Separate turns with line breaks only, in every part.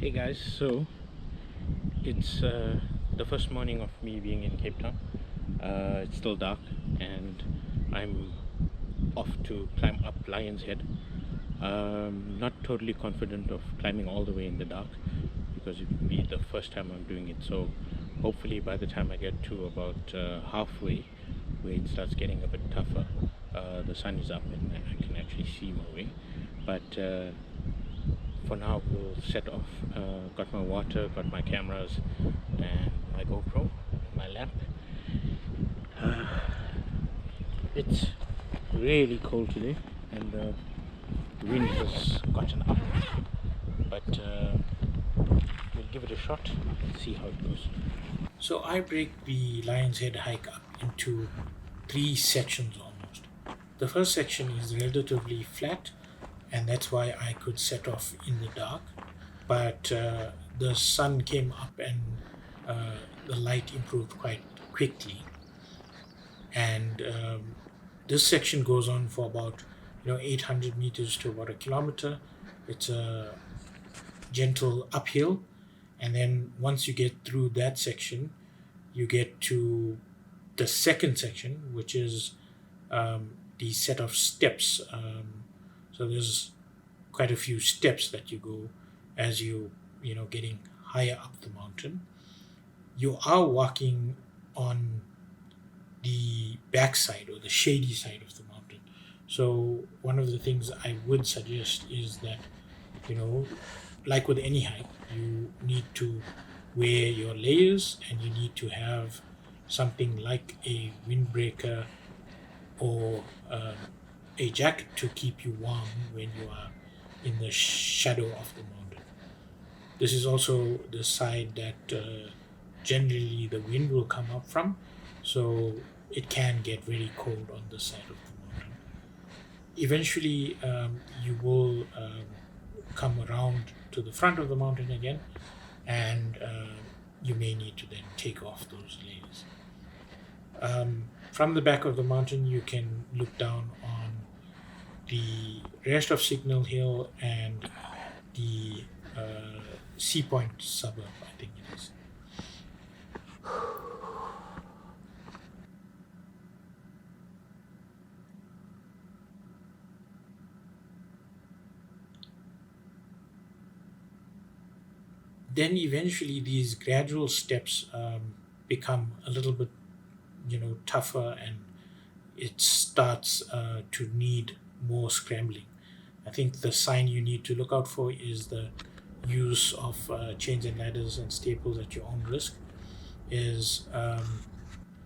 Hey guys, so it's the first morning of me being in Cape Town. It's still dark, and I'm off to climb up Lion's Head. Not totally confident of climbing all the way in the dark because it would be the first time I'm doing it. So hopefully, by the time I get to about halfway, where it starts getting a bit tougher, the sun is up and I can actually see my way. But for now, we'll set off. Got my water, got my cameras, and my GoPro, my lamp. It's really cold today, and the wind has gotten up. But we'll give it a shot and see how it goes. So I break the Lion's Head hike up into three sections almost. The first section is relatively flat, and that's why I could set off in the dark. But the sun came up and the light improved quite quickly. And this section goes on for about 800 meters to about a kilometer. It's a gentle uphill, and then once you get through that section, you get to the second section, which is the set of steps. So there's quite a few steps that you go as you getting higher up the mountain. You are walking on the backside or the shady side of the mountain. So one of the things I would suggest is that like with any hike, you need to wear your layers, and you need to have something like a windbreaker or a jacket to keep you warm when you are in the shadow of the mountain. This is also the side that generally the wind will come up from, so it can get very cold on this side of the mountain. Eventually, you will come around to the front of the mountain again, and you may need to then take off those layers. From the back of the mountain, you can look down on the rest of Signal Hill and the Sea Point suburb, I think it is. Then eventually these gradual steps become a little bit tougher, and it starts to need more scrambling. I think the sign you need to look out for is the use of chains and ladders and staples at your own risk is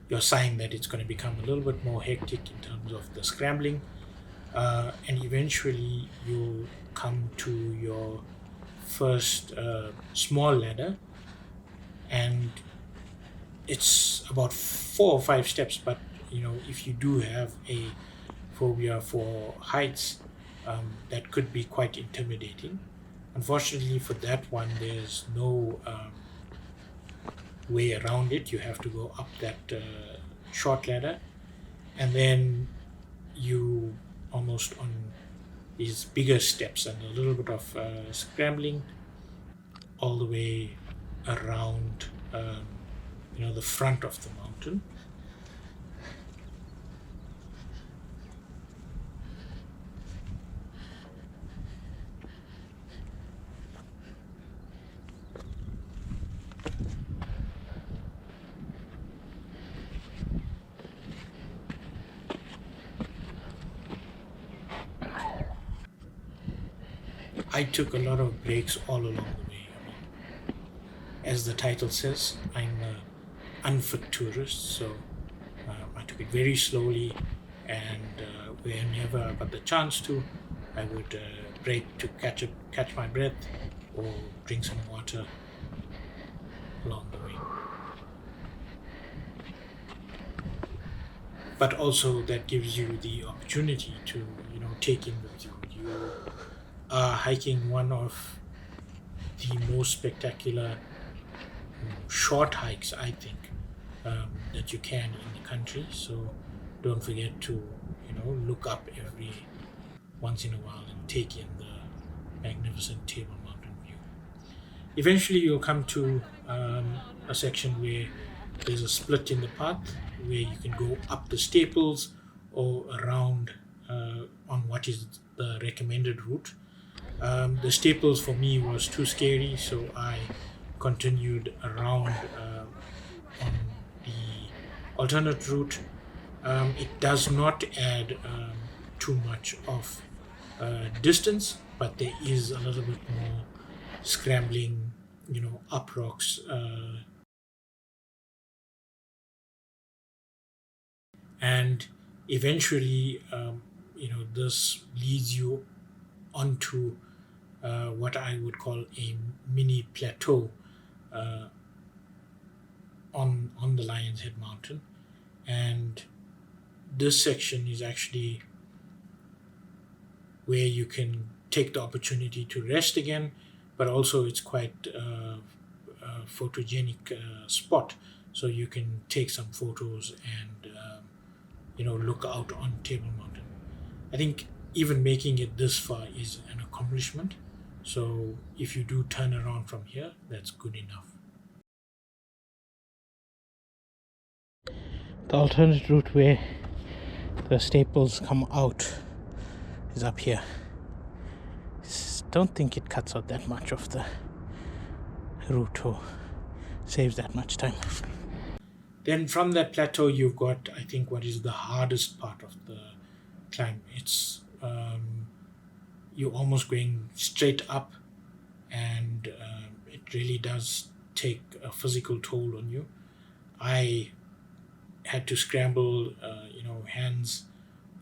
your sign that it's going to become a little bit more hectic in terms of the scrambling, and eventually you'll come to your first small ladder, and it's about 4 or 5 steps. But if you do have a phobia for heights, that could be quite intimidating. Unfortunately, for that one, there's no way around it. You have to go up that short ladder, and then you almost on these bigger steps and a little bit of scrambling all the way around the front of the mountain. I took a lot of breaks all along the way. As the title says, I'm an UNFIT tourist, so I took it very slowly, and whenever I got the chance to, I would break to catch my breath, or drink some water along the way. But also that gives you the opportunity to take in with you. You are hiking one of the most spectacular short hikes, I think, that you can in the country. So don't forget to look up every once in a while and take in the magnificent Table Mountain view. Eventually you'll come to a section where there's a split in the path where you can go up the staples or around on what is the recommended route. The staples for me was too scary, so I continued around on the alternate route. It does not add too much of distance, but there is a little bit more scrambling, up rocks, and eventually, this leads you onto what I would call a mini plateau uh, on the Lion's Head Mountain, and this section is actually where you can take the opportunity to rest again, but also it's quite a photogenic spot, so you can take some photos and look out on Table Mountain. I think even making it this far is an accomplishment. So if you do turn around from here, that's good enough. The alternate route where the staples come out is up here. Don't think it cuts out that much of the route or saves that much time. Then from that plateau, you've got, I think, what is the hardest part of the climb. It's you're almost going straight up, and it really does take a physical toll on you. I had to scramble, hands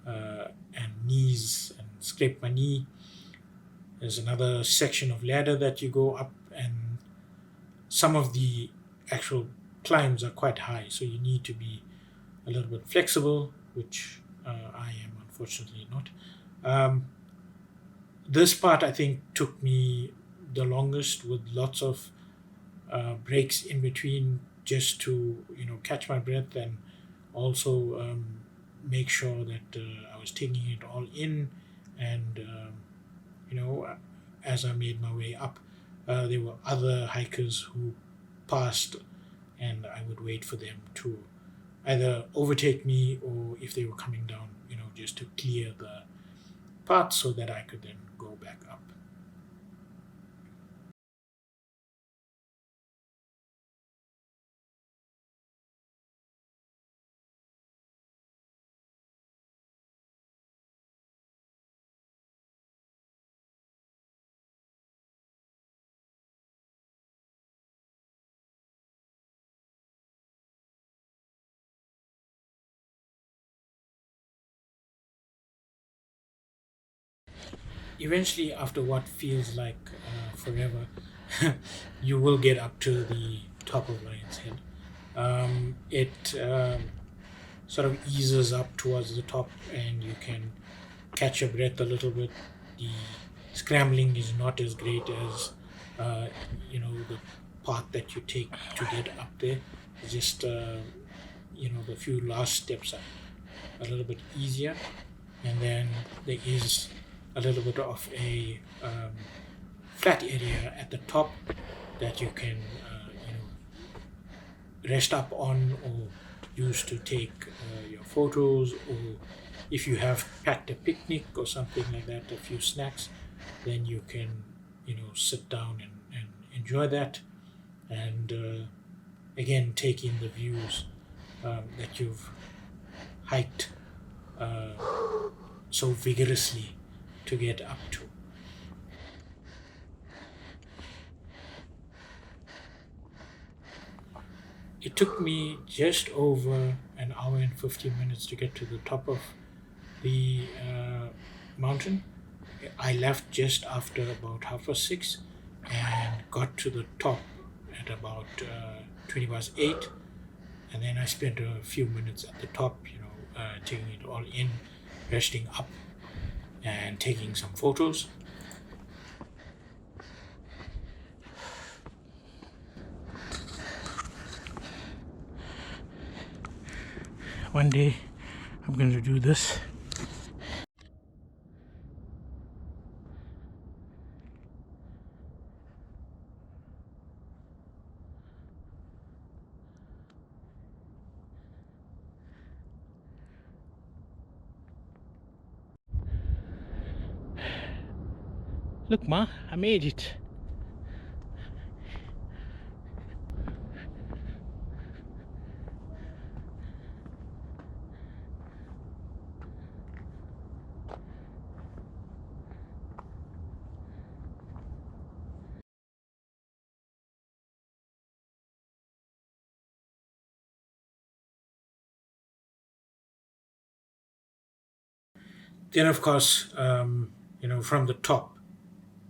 and knees, and scrape my knee. There's another section of ladder that you go up, and some of the actual climbs are quite high, so you need to be a little bit flexible, which I am unfortunately not. This part I think took me the longest, with lots of breaks in between, just to catch my breath and also make sure that I was taking it all in, and as I made my way up, there were other hikers who passed, and I would wait for them to either overtake me, or if they were coming down, just to clear the path so that I could then go back up. Eventually, after what feels like forever, you will get up to the top of Lion's Head. It sort of eases up towards the top, and you can catch your breath a little bit. The scrambling is not as great as the path that you take to get up there. It's just the few last steps are a little bit easier, and then there is a little bit of a flat area at the top that you can rest up on, or use to take your photos, or if you have packed a picnic or something like that, a few snacks, then you can sit down and enjoy that, and again take in the views that you've hiked so vigorously to get up to. It took me just over an hour and 15 minutes to get to the top of the mountain. I left just after about 6:30 and got to the top at about 20 past 8. And then I spent a few minutes at the top, taking it all in, resting up, and taking some photos. One day I'm going to do this. Look, Ma, I made it. Then, of course, from the top,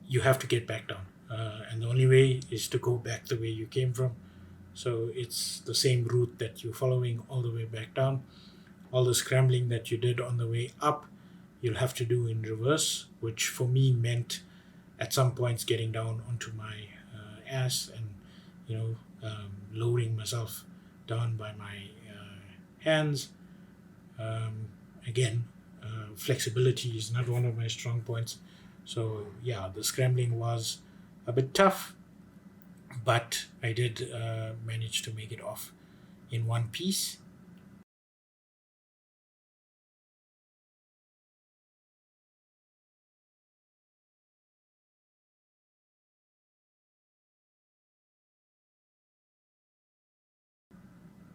you have to get back down. And the only way is to go back the way you came from. So it's the same route that you're following all the way back down. All the scrambling that you did on the way up, you'll have to do in reverse, which for me meant at some points getting down onto my ass and, lowering myself down by my hands. Um, Again, flexibility is not one of my strong points. So, yeah, the scrambling was a bit tough, but I did manage to make it off in one piece.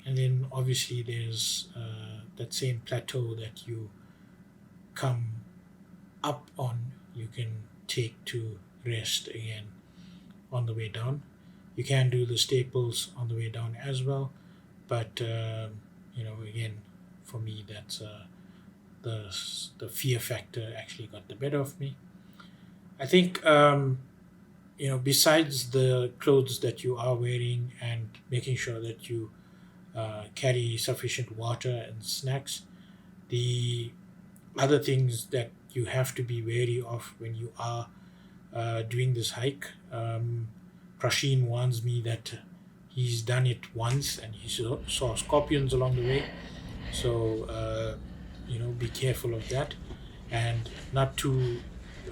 And then obviously there's that same plateau that you come up on, you can take to rest again on the way down. You can do the staples on the way down as well, but again, for me, that's the fear factor actually got the better of me. I think besides the clothes that you are wearing and making sure that you carry sufficient water and snacks, the other things that you have to be wary of when you are doing this hike. Prasheen warns me that he's done it once and he saw scorpions along the way. So, be careful of that. And not too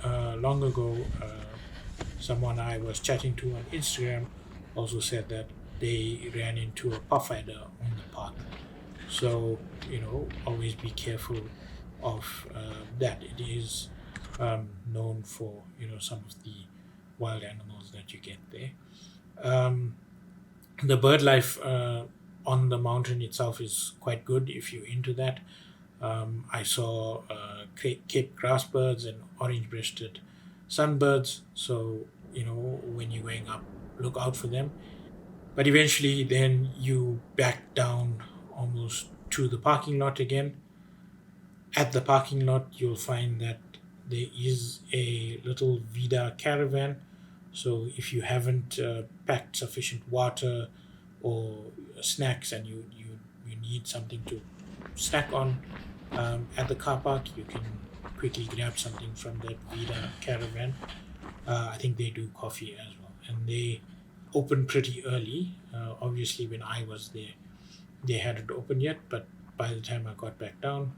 long ago, someone I was chatting to on Instagram also said that they ran into a puff adder on the path. So, always be careful of that. It is known for, some of the wild animals that you get there. Um, the bird life on the mountain itself is quite good if you're into that. I saw Cape grassbirds and orange-breasted sunbirds. So, when you're going up, look out for them. But eventually, then you back down almost to the parking lot again. At the parking lot, you'll find that there is a little Vida caravan. So if you haven't packed sufficient water or snacks and you need something to snack on at the car park, you can quickly grab something from that Vida caravan. I think they do coffee as well. And they open pretty early. Obviously, when I was there, they hadn't opened yet, but by the time I got back down,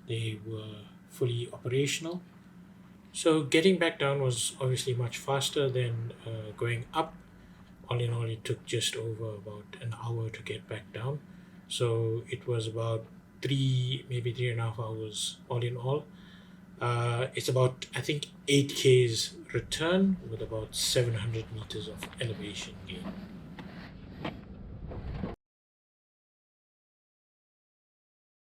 they were fully operational. So getting back down was obviously much faster than going up. All in all, it took just over about an hour to get back down. So it was about maybe 3.5 hours all in all. It's about, I think, 8 Ks return with about 700 meters of elevation gain.